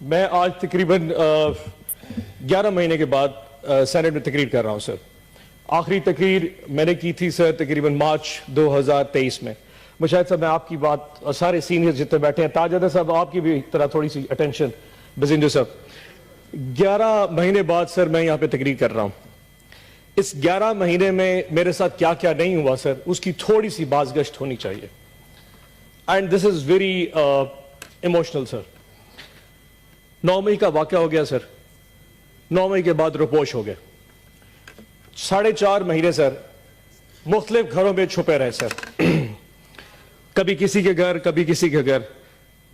میں آج تقریباً 11 مہینے کے بعد سینٹ میں تقریر کر رہا ہوں سر. آخری تقریر میں نے کی تھی سر تقریباً مارچ 2023 میں. مشاہد صاحب میں آپ کی بات اور سارے سینئر جتنے بیٹھے ہیں, تاجدر صاحب آپ کی بھی طرح تھوڑی سی اٹینشن, بزنجو صاحب, 11 مہینے بعد سر میں یہاں پہ تقریر کر رہا ہوں. اس 11 مہینے میں میرے ساتھ کیا کیا نہیں ہوا سر, اس کی تھوڑی سی بازگشت ہونی چاہیے. And this is very emotional sir. 9 مئی کا واقعہ ہو گیا سر. 9 مئی کے بعد روپوش ہو گئے. 4.5 مہینے سر مختلف گھروں میں چھپے رہے سر. کبھی کسی کے گھر, کبھی کسی کے گھر,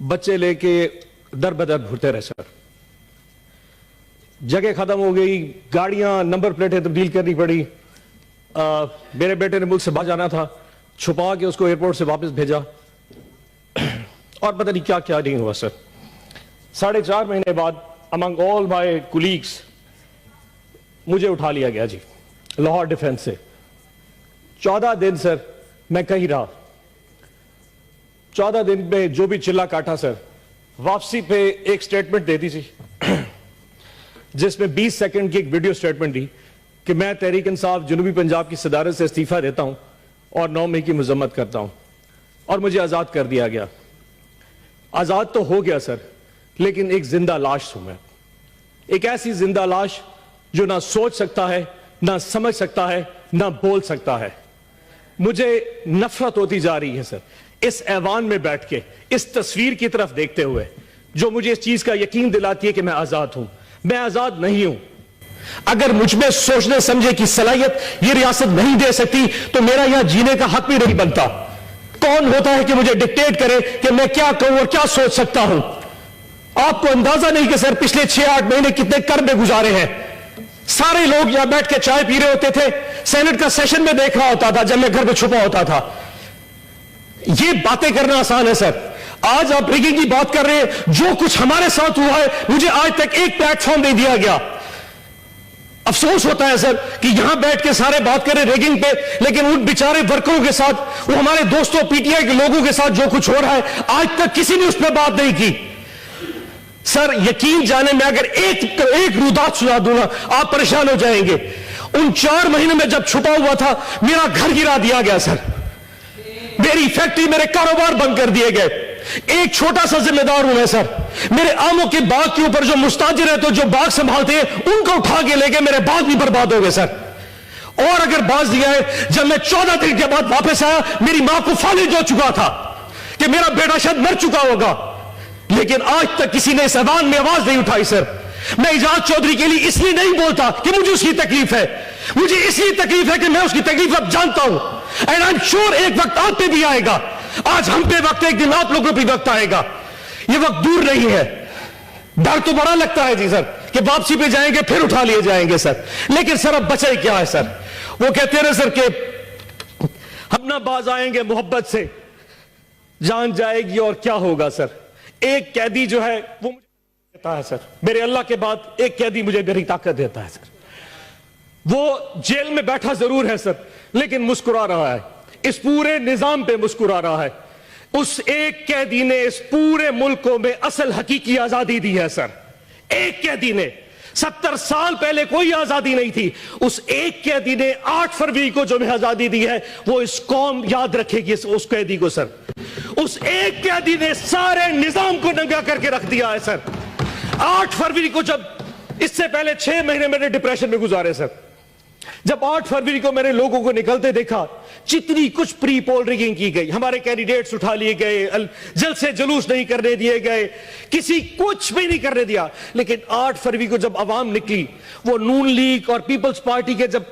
بچے لے کے در بدر گھرتے رہے سر. جگہ ختم ہو گئی, گاڑیاں نمبر پلیٹیں تبدیل کرنی پڑی. میرے بیٹے نے ملک سے باہر جانا تھا, چھپا کے اس کو ایئرپورٹ سے واپس بھیجا, اور پتہ نہیں کیا کیا نہیں ہوا سر. 4.5 مہینے بعد among all my colleagues مجھے اٹھا لیا گیا جی لاہور ڈیفنس سے. 14 دن سر میں کہیں رہا. 14 دن میں جو بھی چلا کاٹا سر, واپسی پہ ایک سٹیٹمنٹ دے دی تھی جس میں 20 سیکنڈ کی ایک ویڈیو سٹیٹمنٹ دی کہ میں تحریک انصاف جنوبی پنجاب کی صدارت سے استعفیٰ دیتا ہوں اور 9 مئی کی مذمت کرتا ہوں, اور مجھے آزاد کر دیا گیا. آزاد تو ہو گیا سر, لیکن ایک زندہ لاش ہوں میں. ایک ایسی زندہ لاش جو نہ سوچ سکتا ہے, نہ سمجھ سکتا ہے, نہ بول سکتا ہے. مجھے نفرت ہوتی جا رہی ہے سر اس ایوان میں بیٹھ کے, اس تصویر کی طرف دیکھتے ہوئے, جو مجھے اس چیز کا یقین دلاتی ہے کہ میں آزاد ہوں. میں آزاد نہیں ہوں. اگر مجھ میں سوچنے سمجھے کی صلاحیت یہ ریاست نہیں دے سکتی تو میرا یہاں جینے کا حق بھی نہیں بنتا. کون ہوتا ہے کہ مجھے ڈکٹیٹ کرے کہ میں کیا کہوں اور کیا سوچ سکتا ہوں؟ آپ کو اندازہ نہیں کہ سر پچھلے 6-8 مہینے کتنے کرب میں گزارے ہیں. سارے لوگ یہاں بیٹھ کے چائے پی رہے ہوتے تھے, سینٹ کا سیشن میں دیکھ رہا ہوتا تھا جب میں گھر پہ چھپا ہوتا تھا. یہ باتیں کرنا آسان ہے سر. آج آپ ریگنگ کی بات کر رہے ہیں. جو کچھ ہمارے ساتھ ہوا ہے مجھے آج تک ایک پلیٹ فارم نہیں دیا گیا. افسوس ہوتا ہے سر کہ یہاں بیٹھ کے سارے بات کریں ریگنگ پہ, لیکن ان بیچارے ورکروں کے ساتھ, وہ ہمارے دوستوں پی ٹی آئی کے لوگوں کے ساتھ جو کچھ ہو رہا ہے آج تک کسی نے اس پہ بات نہیں کی. سر یقین جانے میں اگر ایک رودات سنا دوں نا آپ پریشان ہو جائیں گے. ان 4 مہینے میں جب چھپا ہوا تھا میرا گھر گرا دیا گیا سر. میری فیکٹری, میرے کاروبار بند کر دیے گئے. ایک چھوٹا سا ذمہ دار ہوں میں سر. میرے آموں کے باغ کے اوپر جو مستاجر ہے تو جو باغ سنبھالتے ہیں ان کو اٹھا کے لے کے میرے باغ بھی برباد ہو گئے سر. اور اگر باز دیا ہے, جب میں 14 دن کے بعد واپس آیا میری ماں کو فالج ہو چکا تھا کہ میرا بیٹا شاید مر چکا ہوگا, لیکن آج تک کسی نے اس ایوان میں آواز نہیں اٹھائی سر. میں اعجاز چودھری کے لیے اس لیے نہیں بولتا کہ مجھے اس کی تکلیف ہے, مجھے اس لیے تکلیف ہے کہ میں اس کی تکلیف اب جانتا ہوں. اینڈ آئی ایم شیور ایک وقت آپ پہ بھی آئے گا. آج ہم پہ وقت ہے, ایک دن آپ لوگوں پہ وقت آئے گا. یہ وقت دور نہیں ہے. ڈر تو بڑا لگتا ہے جی سر کہ واپسی پہ جائیں گے پھر اٹھا لیے جائیں گے سر, لیکن سر اب بچے کیا ہے سر. وہ کہتے رہے سر کہ ہم نہ باز آئیں گے محبت سے, جان جائے گی اور کیا ہوگا سر. ایک قیدی جو ہے وہ مجھے دیتا ہے سر, میرے اللہ کے بعد ایک قیدی مجھے میری طاقت دیتا ہے سر. وہ جیل میں بیٹھا ضرور ہے سر, لیکن مسکرا رہا ہے, اس پورے نظام پہ مسکرا رہا ہے. اس ایک قیدی نے اس پورے ملک کو میں اصل حقیقی آزادی دی ہے سر. ایک قیدی نے. 70 سال پہلے کوئی آزادی نہیں تھی. اس ایک قیدی نے 8 فروری کو جو میں آزادی دی ہے وہ اس قوم یاد رکھے گی اس قیدی کو سر. اس ایک قیدی نے سارے نظام کو ننگا کر کے رکھ دیا ہے سر. 8 فروری کو, جب اس سے پہلے 6 مہینے میں نے ڈپریشن میں گزارے سر. جب 8 فروری کو میں نے لوگوں کو نکلتے دیکھا, جتنی کچھ پری پول ریگنگ کی گئی, ہمارے کینڈیڈیٹس اٹھا لیے گئے, جلسے جلوس نہیں کرنے دیے گئے, کسی کچھ بھی نہیں کرنے دیا. لیکن 8 فروری کو جب عوام نکلی, وہ نون لیگ اور پیپلز پارٹی کے جب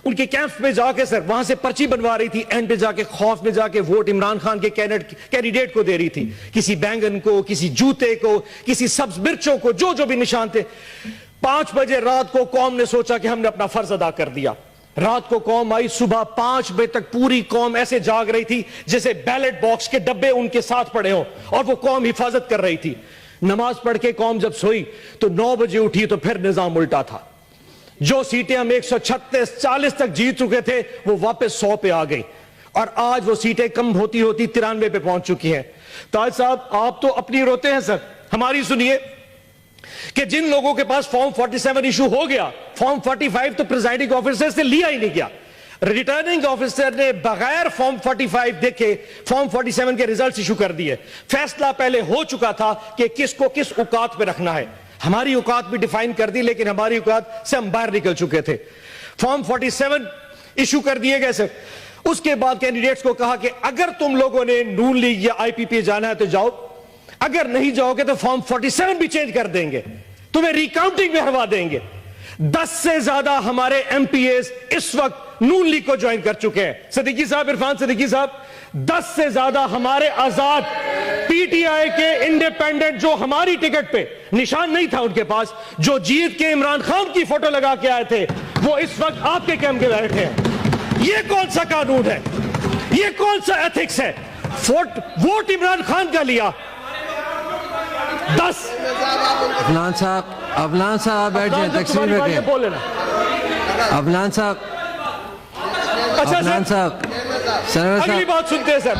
ان کے کیمپس میں جا کے سر وہاں سے پرچی بنوا رہی تھی, اینڈ پہ جا کے خوف میں جا کے ووٹ عمران خان کے کینڈیڈیٹ کو دے رہی تھی, کسی بینگن کو, کسی جوتے کو, کسی سبز مرچوں کو, جو بھی نشان تھے. 5 بجے رات کو قوم نے سوچا کہ ہم نے اپنا فرض ادا کر دیا. رات کو قوم آئی, صبح 5 بجے تک پوری قوم ایسے جاگ رہی تھی جیسے بیلٹ باکس کے ڈبے ان کے ساتھ پڑے ہوں, اور وہ قوم حفاظت کر رہی تھی. نماز پڑھ کے قوم جب سوئی تو 9 بجے اٹھی تو پھر نظام الٹا تھا. جو سیٹیں ہم 136-40 تک جیت چکے تھے وہ واپس 100 پہ آ گئی, اور آج وہ سیٹیں کم ہوتی 93 پہ پہنچ چکی ہیں. تاج صاحب آپ تو اپنی روتے ہیں سر, ہماری سنیے. کہ جن لوگوں کے پاس فارم 47 ایشو ہو گیا, فارم 45 تو پریزائڈنگ آفیسر سے لیا ہی نہیں گیا. ریٹرننگ آفیسر نے بغیر فارم 45 دیکھے فارم 47 کے ریزلٹس ایشو کر دیے. فیصلہ پہلے ہو چکا تھا کہ کس کو کس اوقات پہ رکھنا ہے. ہماری اوقات بھی ڈیفائن کر دی, لیکن ہماری اوقات سے ہم باہر نکل چکے تھے. فارم 47 ایشو کر دیے گئے سر. اس کے بعد کینڈیڈیٹس کو کہا کہ اگر تم لوگوں نے نون لیگ یا آئی پی پی جانا ہے تو جاؤ, اگر نہیں جاؤ گے تو فارم 47 بھی چینج کر دیں گے, تمہیں ریکاؤنٹنگ میں ہروا دیں گے. 10 سے زیادہ ہمارے ایم پی ایز اس وقت نون لیگ کو جوائن کر چکے ہیں. صدیقی صاحب, عرفان صدیقی صاحب, 10 سے زیادہ ہمارے آزاد پی ٹی آئی کے انڈیپینڈنٹ جو ہماری ٹکٹ پہ نشان نہیں تھا ان کے پاس, جو جیت کے عمران خان کی فوٹو لگا کے آئے تھے, وہ اس وقت آپ کے کیمپ کے بیٹھے ہیں. یہ کون سا قانون ہے؟ یہ کون سا ایتھکس ہے؟ ووٹ عمران خان کا لیا. 10 افنان صاحب بیٹھ جائیں, تقسیم رکھیں. افنان صاحب, افنان صاحب, سرور اگلی صاحب, بات سنتے ہیں سر.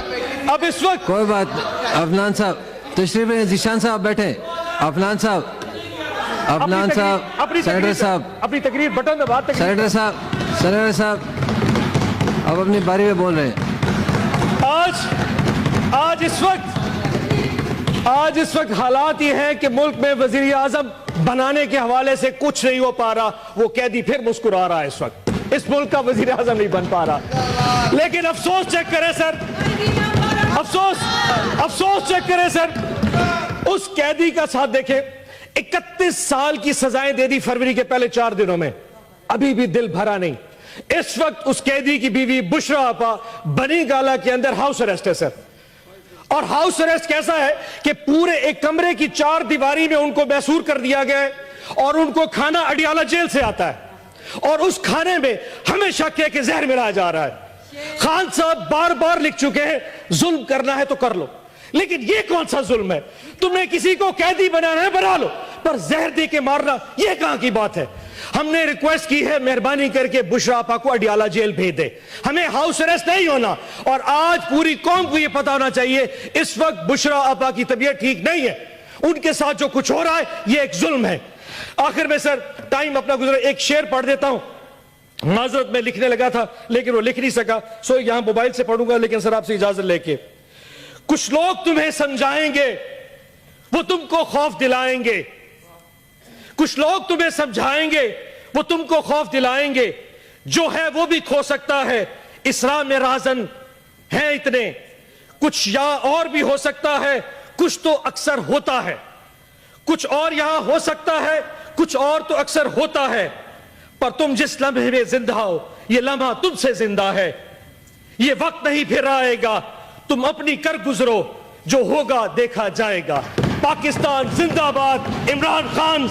اب اس وقت کوئی بات. افنان صاحب تشریف رکھیں. ذیشان صاحب بیٹھیں. افنان صاحب, افنان صاحب, سینیٹر صاحب, اپنی تقریر بٹن دبا. سینیٹر صاحب, سینیٹر صاحب اب اپنی باری میں بول رہے ہیں. آج اس وقت حالات یہ ہیں کہ ملک میں وزیر اعظم بنانے کے حوالے سے کچھ نہیں ہو پا رہا. وہ قیدی پھر مسکرا رہا ہے. اس وقت اس ملک کا وزیر اعظم نہیں بن پا رہا. لیکن افسوس چیک کریں سر, افسوس چیک کریں سر. اس قیدی کا ساتھ دیکھیں, 31 سال کی سزائیں دے دی فروری کے پہلے 4 دنوں میں, ابھی بھی دل بھرا نہیں. اس وقت اس قیدی کی بیوی بشرا آپا بنی گالا کے اندر ہاؤس اریسٹ ہے سر. اور ہاؤس اریسٹ کیسا ہے کہ پورے ایک کمرے کی 4 دیواری میں ان کو محصور کر دیا گیا ہے, اور ان کو کھانا اڈیالہ جیل سے آتا ہے, اور اس کھانے میں ہمیشہ کہ زہر ملایا جا رہا ہے. خان صاحب بار بار لکھ چکے ہیں ظلم کرنا ہے تو کر لو, لیکن یہ کون سا ظلم ہے؟ تم نے کسی کو قیدی بنانا ہے بنا لو, پر زہر دے کے مارنا یہ کہاں کی بات ہے؟ ہم نے ریکویسٹ کی ہے مہربانی کر کے بشرا آپا کو اڈیالہ جیل بھیج دے, ہمیں ہاؤس اریسٹ نہیں ہونا. اور آج پوری قوم کو یہ پتا ہونا چاہیے اس وقت بشرا آپا کی طبیعت ٹھیک نہیں ہے, ان کے ساتھ جو کچھ ہو رہا ہے یہ ایک ظلم ہے. آخر میں سر ٹائم اپنا گزرا, ایک شعر پڑھ دیتا ہوں. معذرت میں لکھنے لگا تھا لیکن وہ لکھ نہیں سکا, سو یہاں موبائل سے پڑھوں گا, لیکن سر آپ سے اجازت لے کے. کچھ لوگ تمہیں سمجھائیں گے, وہ تم کو خوف دلائیں گے. کچھ لوگ تمہیں سمجھائیں گے, وہ تم کو خوف دلائیں گے. جو ہے وہ بھی کھو سکتا ہے, اسراء میں رازن ہیں اتنے. کچھ یا اور بھی ہو سکتا ہے, کچھ تو اکثر ہوتا ہے. کچھ اور یہاں ہو سکتا ہے, کچھ اور تو اکثر ہوتا ہے. پر تم جس لمحے میں زندہ ہو, یہ لمحہ تم سے زندہ ہے. یہ وقت نہیں پھر آئے گا, تم اپنی کر گزرو, جو ہوگا دیکھا جائے گا. پاکستان زندہ باد, عمران خان.